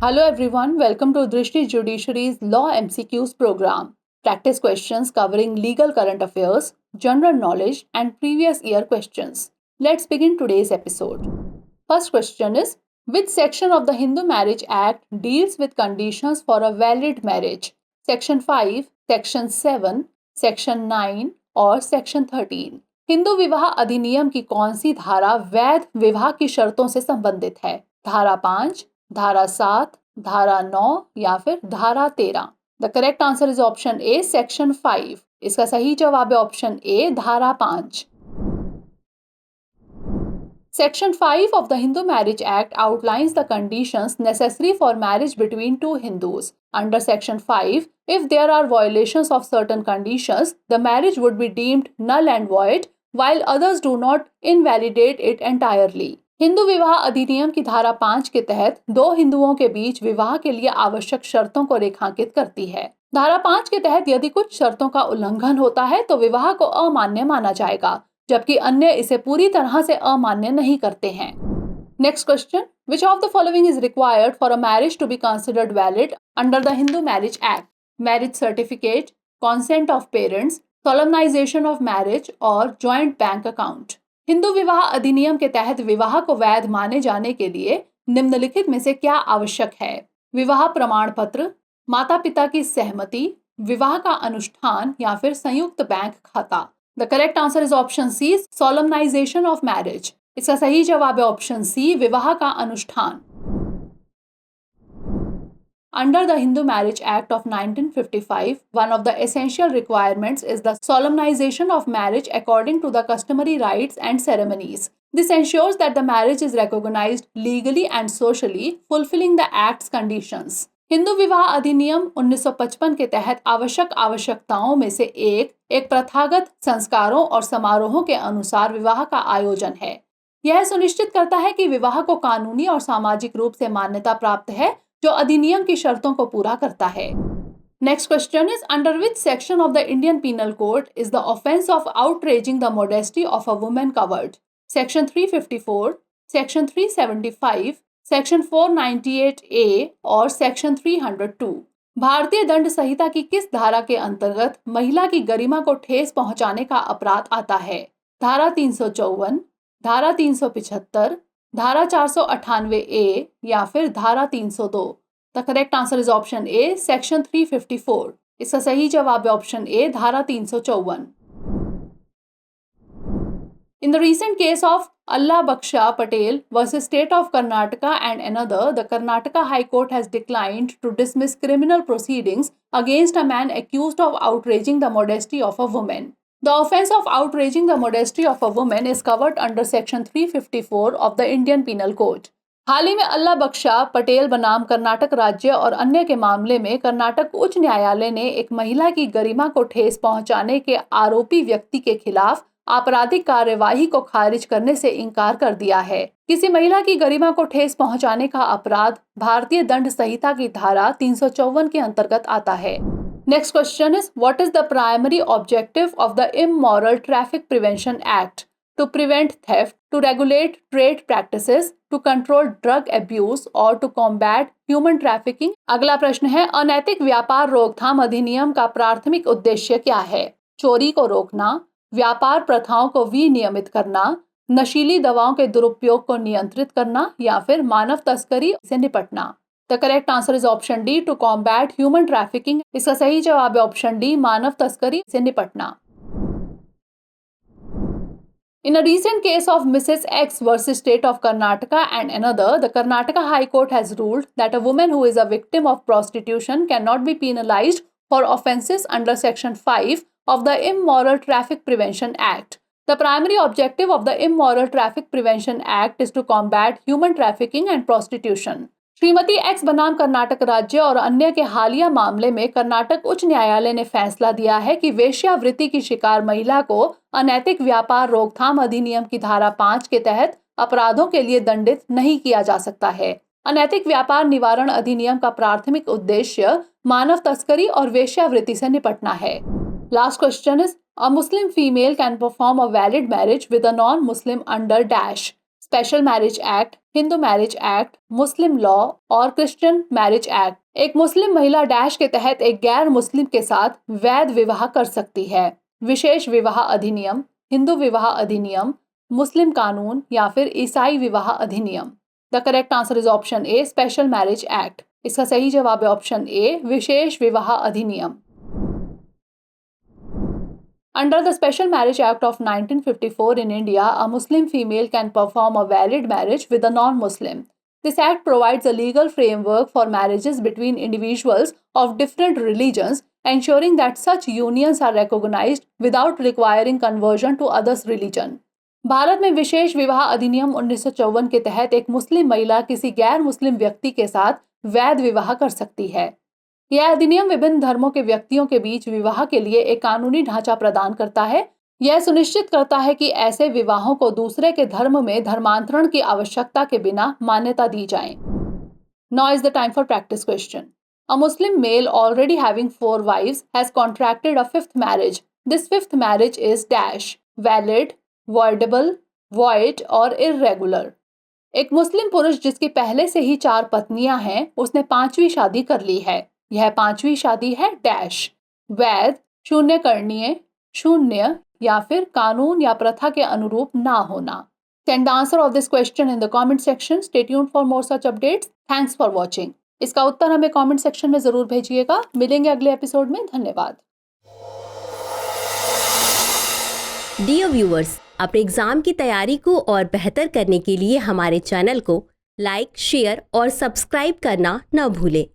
Hello everyone, welcome to Drishti Judiciary's Law MCQs program. Practice questions covering legal current affairs, general knowledge and previous year questions. Let's begin today's episode. First question is, which section of the Hindu Marriage Act deals with conditions for a valid marriage? Section 5, Section 7, Section 9 और Section 13. Hindu विवाह अधिनियम की कौन सी धारा वैध विवाह की शर्तों से संबंधित है? धारा 5, धारा 7, धारा 9 या फिर धारा 13? The correct answer is option A, section 5. इसका सही जवाब है ऑप्शन ए, धारा 5. Section 5 of the Hindu Marriage Act outlines the conditions necessary for marriage between two Hindus. Under Section 5, if there are violations of certain conditions, the marriage would be deemed null and void, while others do not invalidate it entirely. Hindu विवाह अधिनियम की धारा 5 के तहत दो हिंदुओं के बीच विवाह के लिए आवश्यक शर्तों को रेखांकित करती है. धारा 5 के तहत यदि कुछ शर्तों का उल्लंघन होता है तो विवाह को अमान्य माना जाएगा, जबकि अन्य इसे पूरी तरह से अमान्य नहीं करते हैं. Next question, which of the following is required for a marriage to be considered valid under the Hindu marriage act? Marriage certificate, consent of parents, solemnization of marriage और जॉइंट बैंक अकाउंट. हिंदू विवाह अधिनियम के तहत विवाह को वैध माने जाने के लिए निम्नलिखित में से क्या आवश्यक है? विवाह प्रमाण पत्र, माता पिता की सहमति, विवाह का अनुष्ठान या फिर संयुक्त बैंक खाता. The correct answer is option C, solemnization of marriage. इसका सही जवाब है ऑप्शन सी, विवाह का अनुष्ठान. Under the Hindu Marriage Act of 1955, one of the essential requirements is the solemnization of marriage according to the customary rites and ceremonies. This ensures that the marriage is recognized legally and socially, fulfilling the Act's conditions. Hindu विवाह अधिनियम 1955 के तहत आवश्यकताओं में से एक प्रथागत संस्कारों और समारोहों के अनुसार विवाह का आयोजन है. यह सुनिश्चित करता है कि विवाह को कानूनी और सामाजिक रूप से मान्यता प्राप्त है, जो अधिनियम की शर्तों को पूरा करता है. Next question is, under which section of the Indian Penal Code is the offence of outraging the modesty of a woman covered? Section 354, section 375, section 498A और सेक्शन 302. भारतीय दंड संहिता की किस धारा के अंतर्गत महिला की गरिमा को ठेस पहुंचाने का अपराध आता है? धारा 354, धारा 375, धारा 498A या फिर धारा 302? The correct answer is option A, section 354. इसका सही जवाब है ऑप्शन ए, धारा 354. In the recent case of Allah Baksha Patel versus State of Karnataka and another, the Karnataka High Court has declined to dismiss criminal proceedings against a man accused of outraging the modesty of a woman. The offence of outraging the modesty of a woman is covered under Section 354 of the Indian Penal Code. हाल ही में अल्लाह बख्शा पटेल बनाम कर्नाटक राज्य और अन्य के मामले में कर्नाटक उच्च न्यायालय ने एक महिला की गरिमा को ठेस पहुंचाने के आरोपी व्यक्ति के खिलाफ आपराधिक कार्यवाही को खारिज करने से इनकार कर दिया है. किसी महिला की गरिमा को ठेस पहुंचाने का अपराध भारतीय दंड संहिता की धारा 354 के अंतर्गत आता है. Next question is, what is the primary objective of the immoral traffic prevention act? To prevent theft, to regulate trade practices, to control drug abuse और टू कॉम्बैट ह्यूमन ट्रैफिकिंग. अगला प्रश्न है, अनैतिक व्यापार रोकथाम अधिनियम का प्राथमिक उद्देश्य क्या है? चोरी को रोकना, व्यापार प्रथाओं को विनियमित करना, नशीली दवाओं के दुरुपयोग को नियंत्रित करना या फिर मानव तस्करी से निपटना. The correct answer is option D, to combat human trafficking. इसका सही जवाब है ऑप्शन डी, मानव तस्करी से निपटना. In a recent case of Mrs. X versus State of Karnataka and another, the Karnataka High Court has ruled that a woman who is a victim of prostitution cannot be penalized for offences under Section 5 of the Immoral Traffic Prevention Act. The primary objective of the Immoral Traffic Prevention Act is to combat human trafficking and prostitution. Shrimati x बनाम कर्नाटक राज्य और अन्य के हालिया मामले में कर्नाटक उच्च न्यायालय ने फैसला दिया है कि वेश्यावृत्ति की शिकार महिला को अनैतिक व्यापार रोकथाम अधिनियम की धारा 5 के तहत अपराधों के लिए दंडित नहीं किया जा सकता है. अनैतिक व्यापार निवारण अधिनियम का प्राथमिक उद्देश्य मानव तस्करी और वेश्यावृत्ति से निपटना है. Last question is, a Muslim female can perform a valid marriage with a non Muslim under dash. Special marriage act, Hindu marriage act, Muslim law और क्रिश्चियन मैरिज एक्ट। एक मुस्लिम महिला डैश के तहत एक गैर मुस्लिम के साथ वैध विवाह कर सकती है। विशेष विवाह अधिनियम, हिंदू विवाह अधिनियम, मुस्लिम कानून या फिर ईसाई विवाह अधिनियम। The correct answer is option A, special marriage act. इसका सही जवाब है ऑप्शन ए, विशेष विवाह अधिनियम। Under the Special Marriage Act of 1954 in India, a Muslim female can perform a valid marriage with a non-Muslim. This act provides a legal framework for marriages between individuals of different religions, ensuring that such unions are recognized without requiring conversion to others' religion. Bharat में विशेष विवाह अधिनियम 1954 के तहत एक मुस्लिम महिला किसी गैर मुस्लिम व्यक्ति के साथ वैध विवाह कर सकती है। यह अधिनियम विभिन्न धर्मों के व्यक्तियों के बीच विवाह के लिए एक कानूनी ढांचा प्रदान करता है। यह सुनिश्चित करता है कि ऐसे विवाहों को दूसरे के धर्म में धर्मांतरण की आवश्यकता के बिना मान्यता दी जाए। Now is the time for practice question. A Muslim male already having 4 wives has contracted a 5th marriage. This 5th marriage is dash, valid, voidable, void और irregular. एक मुस्लिम पुरुष जिसकी पहले से ही 4 पत्नियां हैं, उसने 5वीं शादी कर ली है। यह 5वीं शादी है डैश, वैध, शून्य करणीय, शून्य या फिर कानून या प्रथा के अनुरूप ना होना। Send the answer of this question in the comment section. Stay tuned for more such updates. Thanks for watching. इसका उत्तर हमें कमेंट सेक्शन में जरूर भेजिएगा। मिलेंगे अगले एपिसोड में। धन्यवाद। डियर व्यूअर्स, अपने एग्जाम की तैयारी को और बेहतर करने के लिए हमारे चैनल को लाइक, शेयर और सब्सक्राइब करना न भूलें।